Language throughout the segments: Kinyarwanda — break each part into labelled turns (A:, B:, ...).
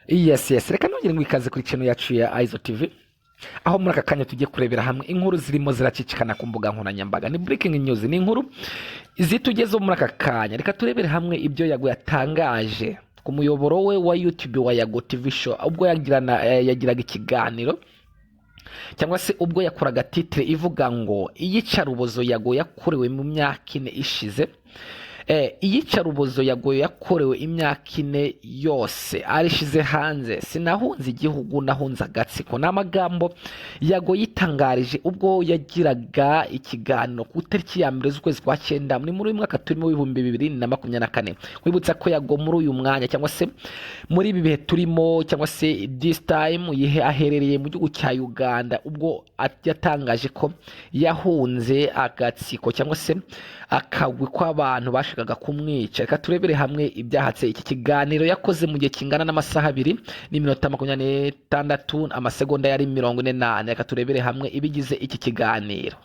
A: Yes, reka nongere ngo ikaze kuri channel yacu ya Aizo TV, aho muri aka kanya tugiye kurebera hamwe inkuru zirimo ziracicikana ku mbuga nkoranyambaga. Ni breaking news, ni inkuru zitugezeho muri aka kanya. Reka turebere hamwe ibyo Yago yatangaje ku muyoboro we wa YouTube wa Yago TV show, ubwo yagiraga ikiganiro cyangwa se ubwo yakoraga titre ivuga ngo iyicarubozo Yago yakorewe mu myaka ine ishize. Iyicarubozo Yago yakorewe imyaka ine yose arishize hanze. Sinahunze igihugu, nahunze agatsiko. Ni amagambo Yago yitangarije ubwo yagiraga ikiganiro ku itariki ya mbere z'ukwezi kwa cyenda ni muri uyu mwaka turimo w'ibihumbi 2024. Wibutsa ko Yago muri uyu mwanya cyangwa se muri ibi bihe turimo cyangwa se this time aherereye mu gihugu cya Uganda, ubwo yatangaje ko yahunze agatsiko cyangwa se akagwi kw'abantu bashakaga kumwica. Reka turebere hamwe ibyahatse iki kiganiro yakoze mu gihe kingana n'amasaha 2 n'iminota 26 amasegonda yari 48. Reka turebere hamwe ibigize iki kiganiro.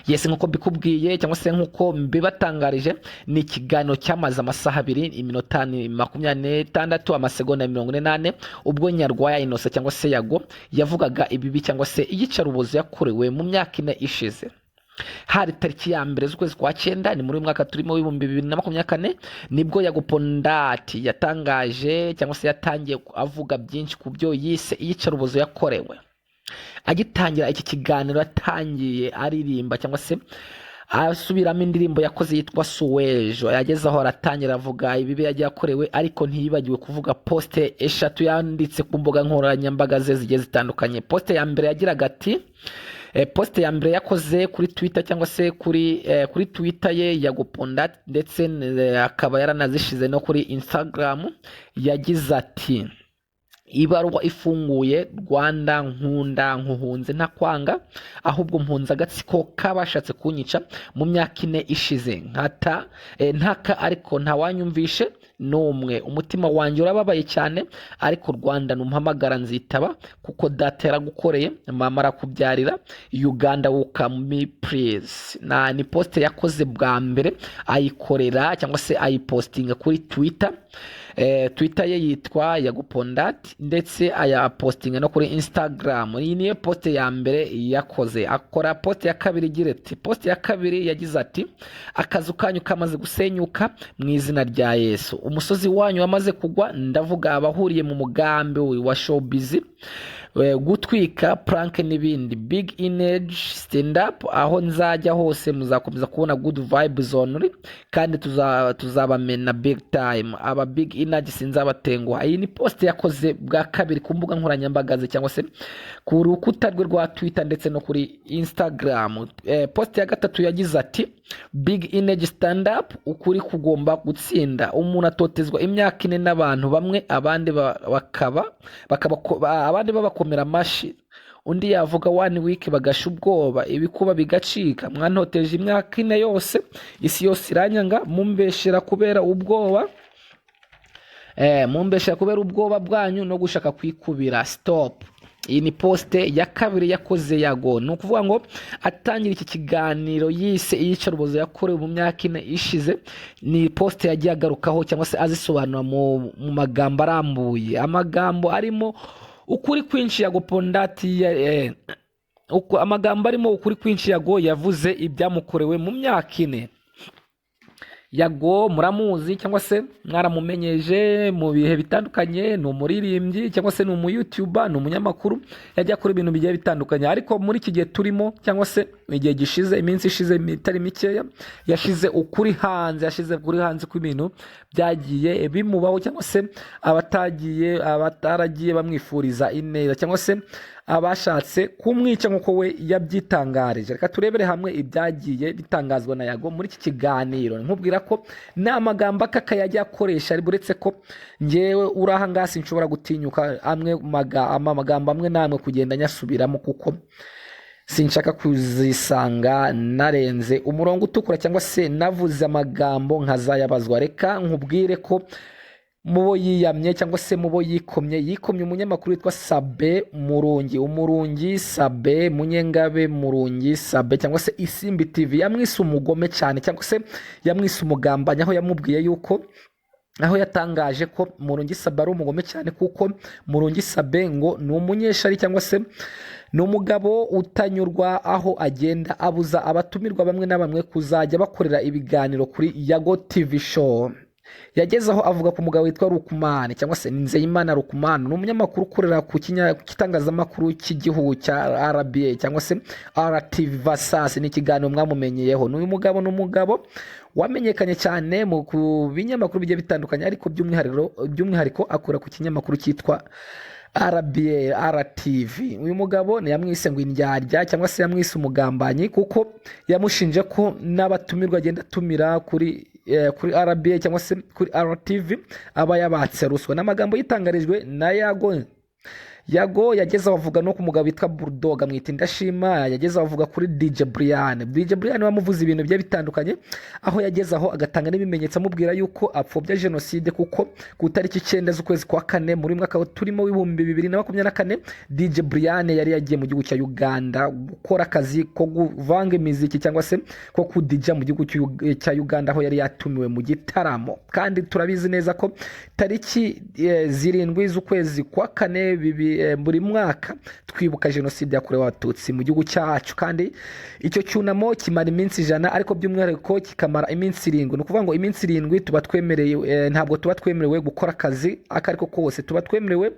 A: Yes, nkuko bikubwiye cyangwa se nkuko mbibatangarije, ni ikiganiro cyamaze amasaha 2 iminota 26 amasegonda 48, ubwo Nyarwaya Innocent cyangwa se Yago yavugaga ibibi cyangwa se iyicarubozo yakorewe mu myaka ine ishize. Hari tariki ya mbere z'ukwezi kwa cyenda ni muri mwaka turimo w'ibihumbi 2024 nibwo Yago Pondati yatangaje cyangwa se yatangiye avuga byinshi ku byo yise iyicarubozo yakorewe. Agitangira iki kiganiro yatangiye aririmba cyangwa se asubiramo indirimbo yakoze yitwa Suwejo. Yageze aho aratangira avuga ibibi yagiye yakorewe, ariko ntiyibagiwe kuvuga poste eshatu yanditse ku mbuga nkoranyambaga ze zigiye zitandukanye. Poste ya mbere yagiraga ati poste ya mbere yakoze kuri Twitter cyangwa se kuri Twitter ye Yago Pondati, ndetse akaba yaranazishize no kuri Instagram. Yagize ati: ibaruwa ifunguye, Rwanda nkunda nkuhunze ntakwanga, ahubwo mpunze agatsiko kabashatse kunyica mu myaka ine ishize. Ntaka ariko ntawanyumvishe n'umwe. Umutima wanjye urababaye cyane, ariko Rwanda numpamagara nzitaba, kuko data yaragukoreye, mama arakubyarira. Uganda welcome me please. Ni poste yakoze bwa mbere ayikorera cyangwa se ayipostinga kuri Twitter. Twitter ye yitwa Yago Pondati, ndetse ayapostinga no kuri Instagram. Iyi niyo poste ya mbere yakoze. Akora poste ya kabiri igira ati: poste ya kabiri yagize ati: akazu kanyu kamaze gusenyuka mu izina rya Yesu, umusozi wanyu wamaze kugwa, ndavuga abahuriye mu mugambi wa showbiz, gutwika, prank n'ibindi. Big Energy stand up, aho nzajya hose muzakomeza kubona good vibes only, kandi tuzabamena big time. Aba Big Energy sinzabatenguha. Iyi ni post yakoze bwa kabiri ku mbuga nkoranyambaga ze cyangwa se ku rukuta rwe rwa Twitter ndetse no kuri Instagram. Post ya gatatu yagize ati: Big Energy stand up, ukuri kugomba gutsinda. Umuntu atotezwa imyaka ine n'abantu bamwe, abandi babakomera amashi, undi yavuga 1 week bagasha ubwoba, ibikuba bigacika. Mwantoteje imyaka ine yose, isi yose iranyanga, mumbeshera kubera ubwoba, bwanyu no gushaka kwikubira. Stop. Iyi ni poste ya kabiri yakoze Yago. Ni ukuvuga ngo atangira iki kiganiro yise iyicarubozo yakorewe mu myaka ine ishize. Ni poste yagiye agarukaho cyangwa se azisobanura mu magambo arambuye, amagambo arimo ukuri kwinshi. Yago Pondati amagambo arimo ukuri kwinshi. Yago yavuze ibyamukorewe mu myaka ine. Yago muramuzi cyangwa se mwaramumenyeje mu bihe bitandukanye. Ni umuririmbyi cyangwa se ni umu-YouTuber, ni umunyamakuru, yajya akora ibintu bigiye bitandukanye. Ariko muri iki gihe turimo cyangwa se igihe gishize, iminsi ishize itari mikeya, yashize ukuri hanze ku ibintu byagiye bimubaho, cyangwa se abataragiye bamwifuriza ineza, cyangwa se abashatse kumwica nk'uko we yabyitangarije. Reka turebere hamwe ibyagiye bitangazwa na Yago muri iki kiganiro. Nkubwira ko ni amagambo akaka yagiye akoresha, ari buretse ko ngewe uraha ngasi nshobora gutinyuka amagambo amwe namwe kugenda nyasubiramo, kuko sinshaka kuzisanga narenze umurongo utukura cyangwa se navuze amagambo nkazayabazwa. Reka nkubwire ko mubo yiyamye cyangwa se mubo yikomye umunyamakuru witwa Sabe Umurungi Sabe Munyengabe Murungi Sabe cyangwa se Isimbi TV yamwise umugome cyane cyangwa se yamwise umugambanyi, aho yamubwiye yuko aho yatangaje ko Murungi Sabe ari umugome cyane kuko Murungi Sabe ngo ni umunyeshari cyangwa se ni umugabo utanyurwa, aho agenda abuza abatumirwa bamwe na bamwe kuzajya bakorera ibiganiro kuri Yago TV show. Yageze aho avuga ku mugabo witwa Rukumane cyangwa se Nzeyimana Rukumane, ni umunyamakuru ukorera ku kitangazamakuru cy'igihugu cya RBA cyangwa se RTV Vasas, ni ikiganiro mwamumenyeyeho. N'uyu mugabo ni umugabo wamenyekanye cyane mu binyamakuru bigiye bitandukanye, ariko by'umwihariko akora ku kinyamakuru cyitwa RBA RTV. Uyu mugabo yamwise ngo indyarya cyangwa se yamwise umugambanyi kuko yamushinje ko n'abatumirwa agenda atumira kuri RBA cyangwa se kuri RTV aba yabatse ruswa. N'amagambo yitangarijwe na Yago yageze avuga no ku mugabo witwa Bulldog amwita Indashima. Yageze avuga kuri DJ Brian wamuvuze ibintu bye bitandukanye, aho yageze aho agatanga n'ibimenyetso amubwira yuko apfobya jenoside kuko ku tariki 9 z'ukwezi kwa 4 muri mwaka turimo w'ibihumbi 2024 DJ Brian yari yagiye mu gihugu cya Uganda gukora akazi ko kuvanga imiziki cyangwa se ko kudija mu gihugu cya Uganda, aho yari yatumiwe mu gitaramo. Kandi turabizi neza ko tariki 7 z'ukwezi kwa 4 buri mwaka twibuka jenoside yakorewe abatutsi mu gihugu cyacu, kandi icyo cyunamo kimara iminsi 100 ariko by'umwihariko kikamara iminsi 7. Ni ukuvuga ngo iminsi 7 tuba twemereye, ntabwo tuba twemerewe gukora akazi akariko kose, tuba twemerewe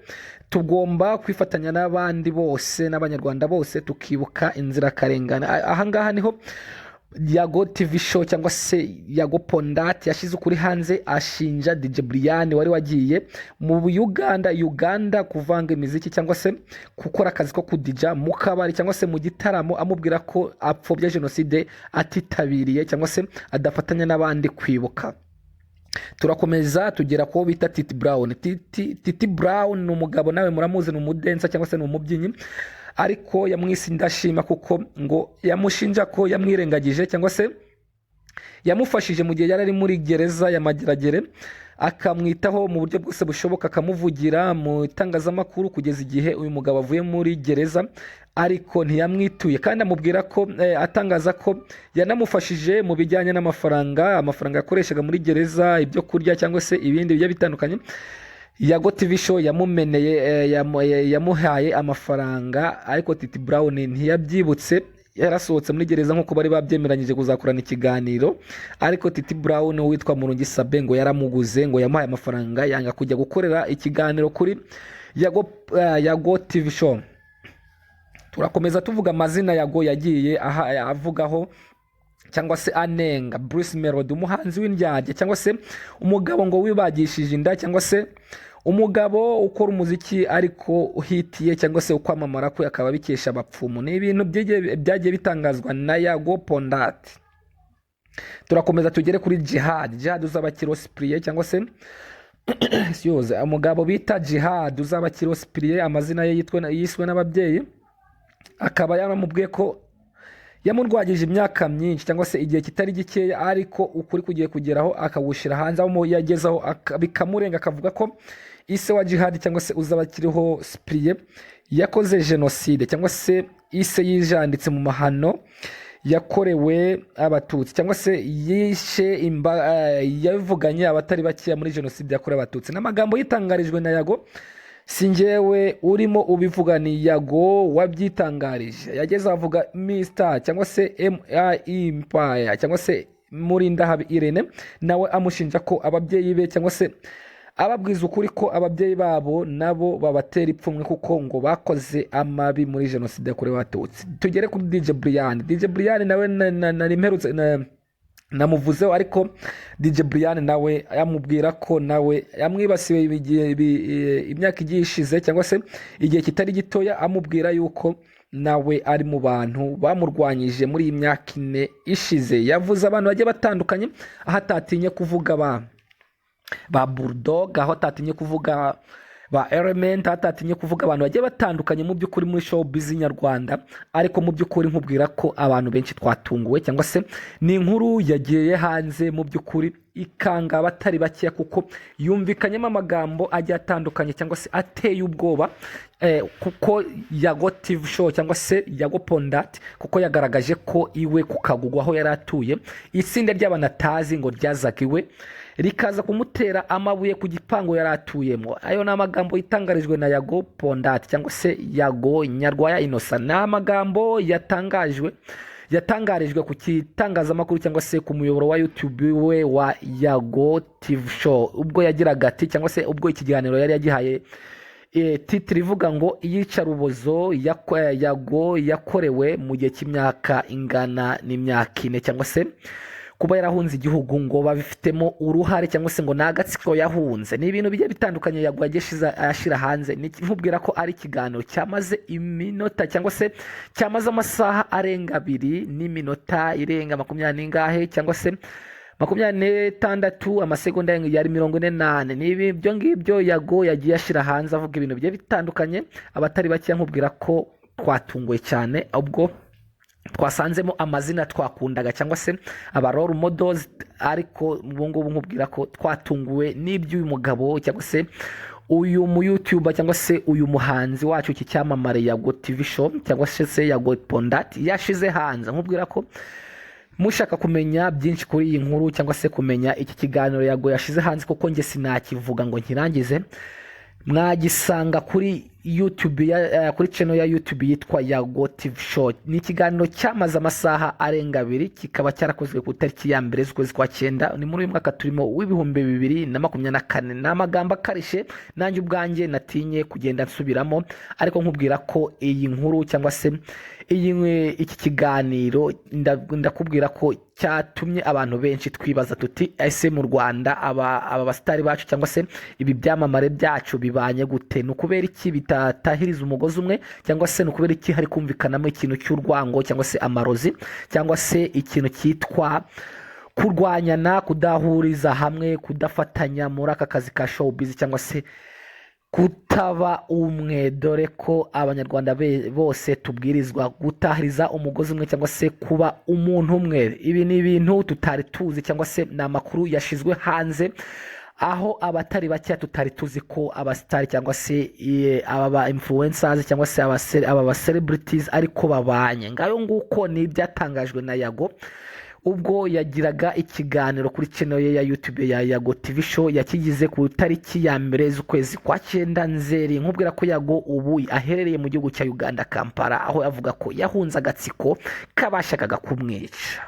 A: tugomba kwifatanya n'abandi bose n'abanyarwanda bose tukibuka inzirakarengane. Ahangaha niho Yago TV show cyangwa se Yago Pondat yashize ukuri hanze, ashinja DJ Brian wari wagiye mu Uganda kuvanga imiziki cyangwa se gukora akazi ko kudija mu kabari cyangwa se mu gitaramo, amubwira ko apfobya jenoside atitabiriye cyangwa se adafatanya n'abandi kwibuka. Turakomeza tugera ko bita Titi Brown. Titi Brown ni umugabo nawe muramuzi, ni umudensa cyangwa se ni umubyinyi, ariko yamwise Indashima kuko ngo yamushinja ko yamwirengagije cyangwa se yamufashije mu gihe yari ari muri gereza ya Mageragere, akamwitaho mu buryo bwose bushoboka, akamuvugira mu itangazamakuru kugeza igihe uyu mugabo avuye muri gereza, ariko ntiyamwituye. Kandi amubwira ko atangaza ko yanamufashije mu bijyanye n'amafaranga yakoreshaga muri gereza, ibyo kurya cyangwa se ibindi bigiye bitandukanye. Yago TV show yamumeneye, yamuhaye amafaranga, ariko Titi Brown ntiyabyibutse. Yarasohotse muri gereza nk'uko bari babyemeranyije kuzakorana ikiganiro, ariko Titi Brown witwa Murungi Sabe ngo yaramuguze, ngo yamuhaye amafaranga yanga kujya gukorera ikiganiro kuri Yago TV show. Turakomeza tuvuga amazina Yago yagiye avugaho cyangwa se anenga Bruce Melody, umuhanzi w'indyarya cyangwa se umugabo ngo wibagishije inda cyangwa se umugabo ukora umuziki ariko uhitiye cyangwa se ukwamamara ko akaba bikesha abapfumu. Ni ibintu byagiye bitangazwa na Yago Pondat. Turakomeza tugere kuri Jihad uzabakiro Cyprien cyangwa se umugabo bita Jihad uzabakiro Cyprien, amazina ye yiswe n'ababyeyi, akaba yaramubwiye ko yamurwagije imyaka myinshi cyangwa se igihe kitari gikeya, ariko ukuri kugiye kugeraho akawushira hanze, aho yagezaho bikamurenga, akavuga ko ise wa Jihad cyangwa se uzabakiriho Cyprien yakoze jenoside cyangwa se ise yijanditse mu mahano yakorewe abatutsi cyangwa se yishe yavuganye abatari bakiya muri jenoside yakorewe abatutsi. N'amagambo yitangarijwe na Yago, singewe urimo ubivuga, ni Yago wabyitangarije. Yageze avuga Mr cyangwa se Empire cyangwa se Murindahabi Irene, nawe amushinja ko ababyeyi be cyangwa se ababwiza ukuri ko ababyeyi babo nabo babatera ipfumwe kuko ngo bakoze amabi muri jenoside yakorewe abatutsi. Tugere kuri DJ Brian nawe narimperutse namuvuzeho, ariko DJ Brian nawe yamubwira ko nawe yamwibasiwe imyaka igiye ishize cyangwa se igihe kitari gitoya, amubwira yuko nawe ari mu bantu bamurwanyije muri iyi myaka 4 ishize. Yavuze abantu bagiye batandukanye, aho atatinye kuvuga ba Bulldog, aho atatinye kuvuga ba Element, atatinye kuvuga abantu bagiye batandukanye mu by'ukuri muri showbiz nyarwanda, ariko mu by'ukuri nkubwira ko abantu benshi twatunguwe cyangwa se ni inkuru yagiye hanze mu by'ukuri ikanga abatari bakeya kuko yumvikanyemo amagambo agiye atandukanye cyangwa se ateye ubwoba, kuko Yago TV show cyangwa se Yago Pondat kuko yagaragaje ko iwe ku Kagugu aho yari atuye itsinda ry'abanatazi ngo ryazaga iwe rikaza kumutera amabuye ku gipangu yari atuyemo. Ayo ni amagambo yitangarijwe na Yago Pondati cyangwa se Yago Nyarwaya Innocent. Ni amagambo yatangarijwe ku kitangazamakuru cyangwa se ku muyoboro wa YouTube we wa Yago TV Show, ubwo yagiraga ati cyangwa se ubwo ikiganiro yari yagihaye titiri ivuga ngo iyicarubozo Yago yakorewe mu gihe cy'imyaka ingana n'imyaka 4 cyangwa se kuba yarahunze igihugu ngo babifitemo uruhare cyangwa se ngo nagatsiko yahunze. Ni ibintu bigiye bitandukanye Yago yageshiza ashira hanze. Nkubwira ko ari ikiganiro cyamaze iminota cyangwa se cyamaze amasaha arenga 2 n'iminota irenga 20 n'ingahe cyangwa se 26 amasegonda yari 48. Ni ibyo ngibyo Yago yagiye ashira hanze avuga ibintu bigiye bitandukanye. Abatari bake nkubwira ko twatunguye cyane ubwo twasanzemo amazina twakundaga cyangwa se aba role models, ariko ubungubu nkubwira ko twatunguwe n'iby'uyu mugabo cyangwa se uyu mu YouTuber cyangwa se uyu muhanzi wacu iki cyamamare Yago TV Show cyangwa se Yago Pondati yashize hanze. Nkubwira ko mushaka kumenya byinshi kuri iyi nkuru cyangwa se kumenya iki kiganiro Yago yashize hanze, kuko nge sinakivuga ngo nkirangize, mwagisanga kuri YouTube kuri channel ya YouTube yitwa Yago TV Show. Ni ikiganiro cyamaze amasaha arenga 2, kikaba cyarakozwe ku tariki ya 2 z'ukwezi kwa 9 ni muri uyu mwaka turimo w'ibihumbi 2024. N'amagambo akarishe nanjye ubwanjye natinye kugenda nsubiramo, ariko nkubwira ko iyi nkuru cyangwa se iki kiganiro ndakubwira ko cyatumye abantu benshi twibaza tuti ese mu Rwanda aba bastari bacu cyangwa se ibi byamamare byacu bibanye gute? Nukubera iki bitatahiriza umugozi umwe, cyangwa se nukubera iki hari kumvikanamo ikintu cy'urwango cyangwa se amarozi cyangwa se ikintu cyitwa kurwanyana, kudahuriza hamwe, kudafatanya muri aka kazi ka showbiz cyangwa se kutaba umwe, dore ko abanyarwanda bose tubwirizwa gutahiriza umugozi umwe cyangwa se kuba umuntu umwe. Ibi ni ibintu tutari tuzi cyangwa se ni amakuru yashizwe hanze, aho abatari bake tutari tuzi ko abastari cyangwa se aba influencers cyangwa se aba celebrities ariko babanye. Ngayo nguko ni byatangajwe na Yago ubwo yagiraga ikiganiro kuri channel ye ya YouTube ya Yago TV Show, yakigize ku tariki ya 2 z'ukwezi kwa 9 Nzeri. Nkubwira ko Yago ubu aherereye mu gihugu cya Uganda Kampala, aho yavuga ko yahunze agatsiko kabashakaga kumwica.